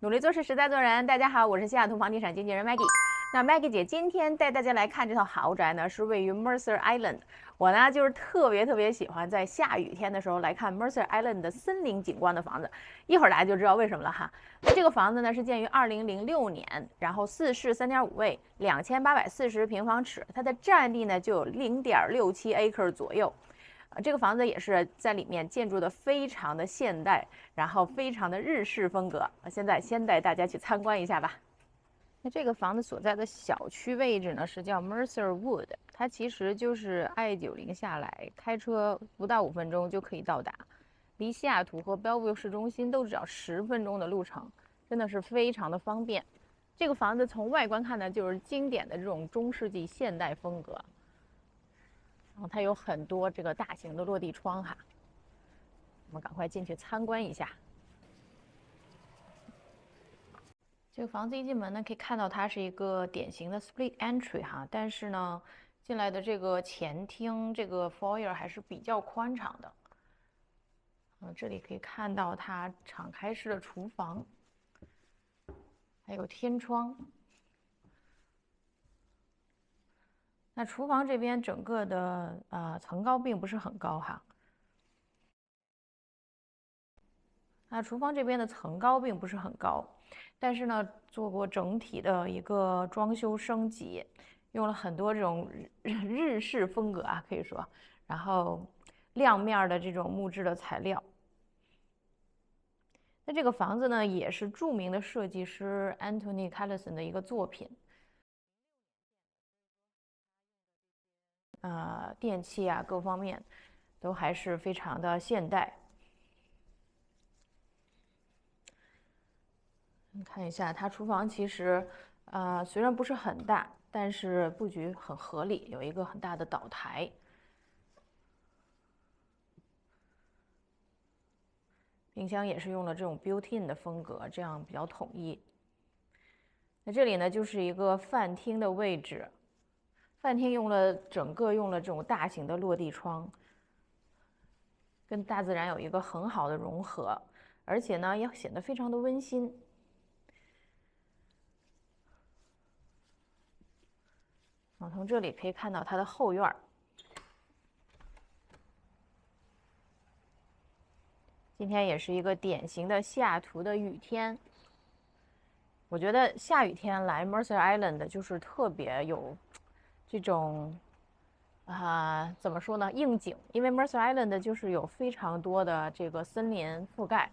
努力做事，实在做人。大家好，我是西雅图房地产经纪人 Maggie。那 Maggie 姐今天带大家来看这套豪宅呢，是位于 Mercer Island。我呢就是特别喜欢在下雨天的时候来看 Mercer Island 的森林景观的房子。一会儿大家就知道为什么了哈。那这个房子呢是建于2006年，然后4室3.5卫，2840平方尺，它的占地呢就有0.67 acre 左右。这个房子也是在里面建筑的非常的现代，然后非常的日式风格。现在先带大家去参观一下吧。那这个房子所在的小区位置呢是叫 Mercer Wood， 它其实就是 I-90下来，开车不到5分钟就可以到达，离西雅图和 Bellevue 市中心都只要10分钟的路程，真的是非常的方便。这个房子从外观看呢，就是经典的这种中世纪现代风格。然后它有很多这个大型的落地窗哈，我们赶快进去参观一下。这个房子一进门呢，可以看到它是一个典型的 split entry 哈，但是呢，进来的这个前厅这个 foyer 还是比较宽敞的。这里可以看到它敞开式的厨房，还有天窗。那厨房这边整个的层高并不是很高哈。那厨房这边的层高并不是很高，但是呢，做过整体的一个装修升级，用了很多这种日式风格啊，可以说，然后亮面的这种木质的材料。那这个房子呢，也是著名的设计师 Anthony Callison 的一个作品。电器啊，各方面都还是非常的现代。你看一下，它厨房其实，虽然不是很大，但是布局很合理，有一个很大的岛台。冰箱也是用了这种 built-in 的风格，这样比较统一。那这里呢，就是一个饭厅的位置，饭厅整个用了这种大型的落地窗，跟大自然有一个很好的融合，而且呢，也显得非常的温馨。从这里可以看到它的后院。今天也是一个典型的西雅图的雨天。我觉得下雨天来 Mercer Island 就是特别有这种怎么说呢，应景，因为 Mercer Island 就是有非常多的这个森林覆盖，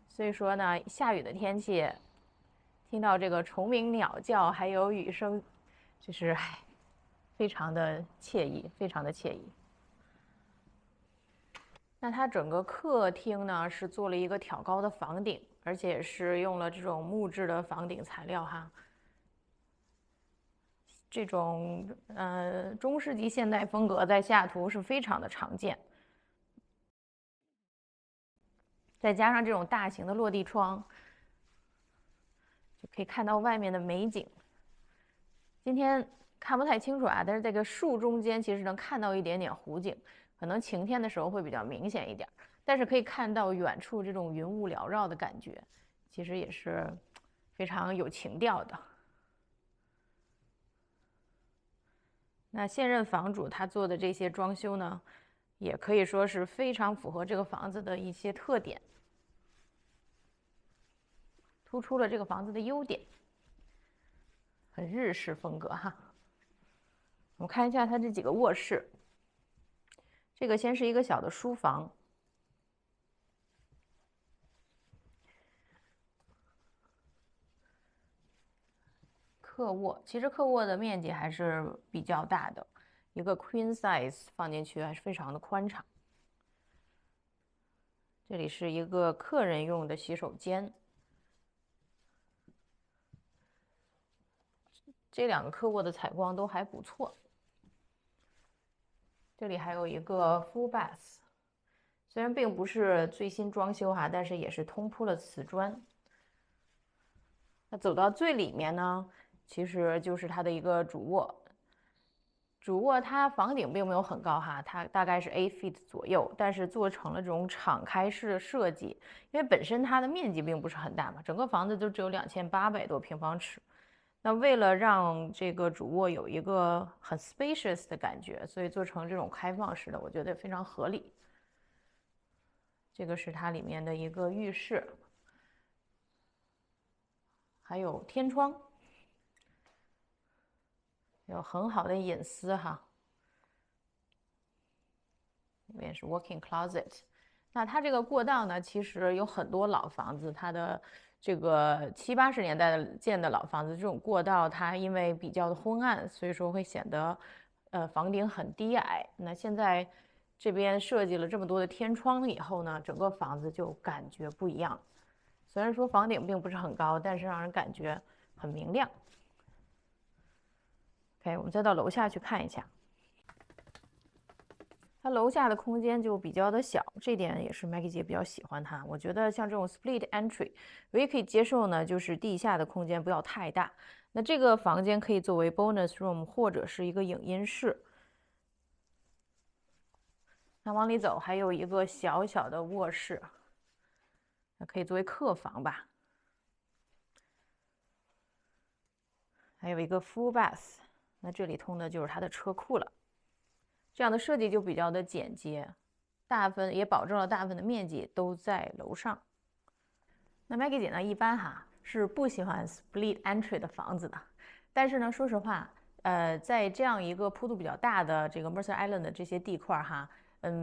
所以说呢，下雨的天气，听到这个虫鸣鸟叫还有雨声，就是非常的惬意，非常的惬意。那它整个客厅呢是做了一个挑高的房顶，而且是用了这种木质的房顶材料哈。这种中世纪现代风格在西雅图是非常的常见。再加上这种大型的落地窗，就可以看到外面的美景。今天看不太清楚啊，但是这个树中间其实能看到一点点湖景。可能晴天的时候会比较明显一点，但是可以看到远处这种云雾缭绕的感觉，其实也是非常有情调的。那现任房主他做的这些装修呢，也可以说是非常符合这个房子的一些特点，突出了这个房子的优点，很日式风格哈。我们看一下它这几个卧室。这个先是一个小的书房，客卧，其实客卧的面积还是比较大的，一个 queen size 放进去还是非常的宽敞。这里是一个客人用的洗手间，这两个客卧的采光都还不错。这里还有一个 full bath， 虽然并不是最新装修哈，但是也是通铺了瓷砖。那走到最里面呢，其实就是它的一个主卧。主卧它房顶并没有很高哈，它大概是8 feet 左右，但是做成了这种敞开式的设计，因为本身它的面积并不是很大嘛，整个房子就只有2800多平方尺。那为了让这个主卧有一个很 spacious 的感觉，所以做成这种开放式的，我觉得非常合理。这个是它里面的一个浴室，还有天窗，有很好的隐私哈。里面是 walk-in closet。那它这个过道呢，其实有很多老房子，它的这个70、80年代的建的老房子，这种过道它因为比较的昏暗，所以说会显得房顶很低矮。那现在这边设计了这么多的天窗以后呢，整个房子就感觉不一样。虽然说房顶并不是很高，但是让人感觉很明亮。OK， 我们再到楼下去看一下。它楼下的空间就比较的小，这点也是 Maggie 姐比较喜欢它。我觉得像这种 split entry， 唯一可以接受呢，就是地下的空间不要太大。那这个房间可以作为 bonus room 或者是一个影音室。那往里走还有一个小小的卧室，那可以作为客房吧。还有一个 full bath， 那这里通的就是它的车库了。这样的设计就比较的简洁，大部分也保证了大部分的面积都在楼上。那 Maggie 姐呢，一般是不喜欢 split entry 的房子的，但是呢，说实话，在这样一个坡度比较大的这个 Mercer Island 的这些地块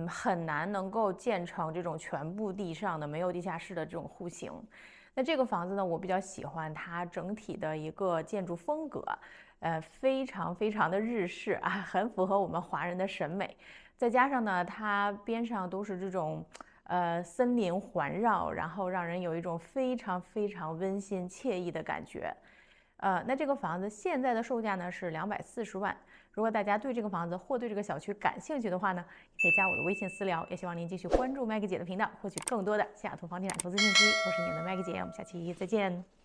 很难能够建成这种全部地上的没有地下室的这种户型。那这个房子呢，我比较喜欢它整体的一个建筑风格，非常非常的日式啊，很符合我们华人的审美。再加上呢，它边上都是这种森林环绕，然后让人有一种非常非常温馨惬意的感觉。那这个房子现在的售价呢是240万。如果大家对这个房子或对这个小区感兴趣的话呢，可以加我的微信私聊。也希望您继续关注 Maggie 姐的频道，获取更多的西雅图房地产投资信息。我是您的 Maggie 姐，我们下期再见。